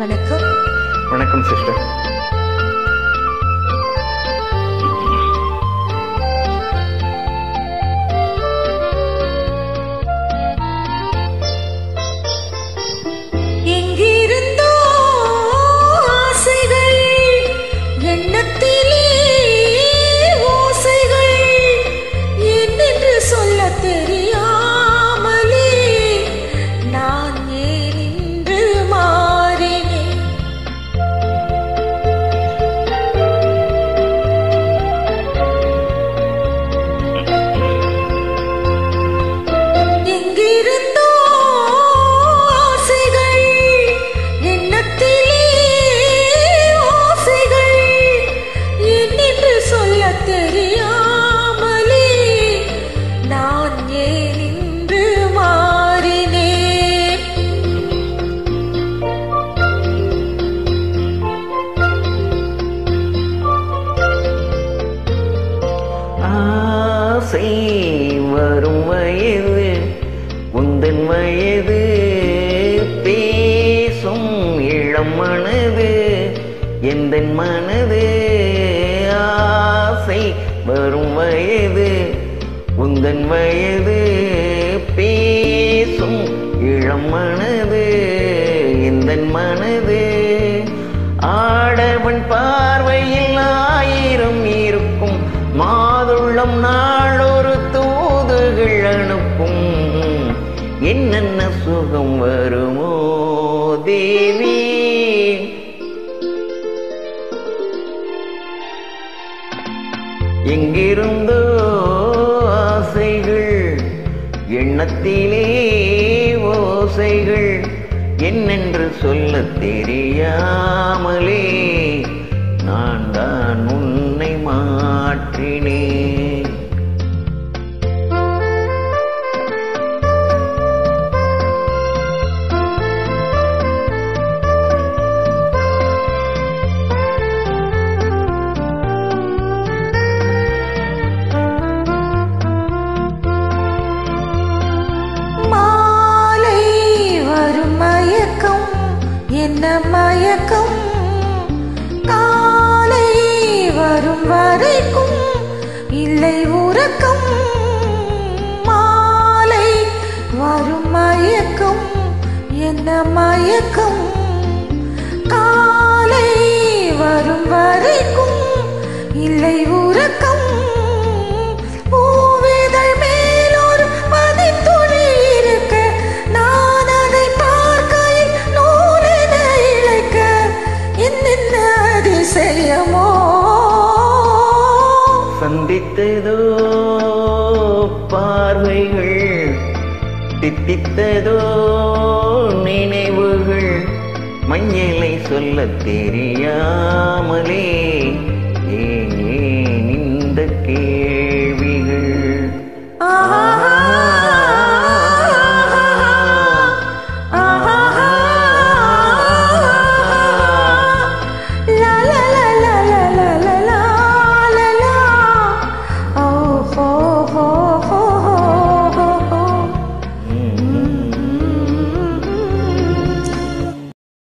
வணக்கம். வணக்கம் சிஸ்டர். எங்கிருந்தோ ஆசைகள், எண்ணத்திலே ஓசைகள், என்னென்று சொல்லத் தெரியாமலே நான் ஏன் இன்று மாறினேன். எங்கிருந்தோ ஆசைகள், எண்ணத்திலே ஓசைகள், என்னென்று சொல்லத் தெரியாமலே நான் ஏன் இன்று மாறினேன். ஆசை வரும் வயது உந்தன் வயது, பேசும் இளம் மனது எந்தன் மனது. ஆசை வரும் வயது உந்தன் வயது, பேசும் இளம் மனது எந்தன் மனது. ஆடவன் பார்வையில் ஆயிரம் இருக்கும், மாதுளம் நாளொரு தூதுகள் அனுப்பும். என்னென்ன சுகம் வருமோ தேவி. எங்கிருந்தோ ஆசைகள், எண்ணத்திலே ஓசைகள், என்னென்று சொல்லத் தெரியாமலே நான் தான் உன்னை மாற்றினேன். மாலை வரும் மயக்கம், என்ன மயக்கம், காலை வரும் வரைக்கும் இல்லை உறக்கம். மாலை வரும் மயக்கம், என்ன மயக்கம், காலை வரும் வரைக்கும் இல்லை உறக்கம். பூவிதழ் மேலொரு பதித்துளி இருக்க, நான் அதை பார்க்கையில் நூலென இழைக்க, என்னென்ன அதிசயமோ. சந்தித்ததோ பார்வைகள், தித்தித்ததோ நினைவுகள், மஞ்சளை சொல்லத் தெரியாமலே ஏன் இந்த கேள்விகள். ஆஹா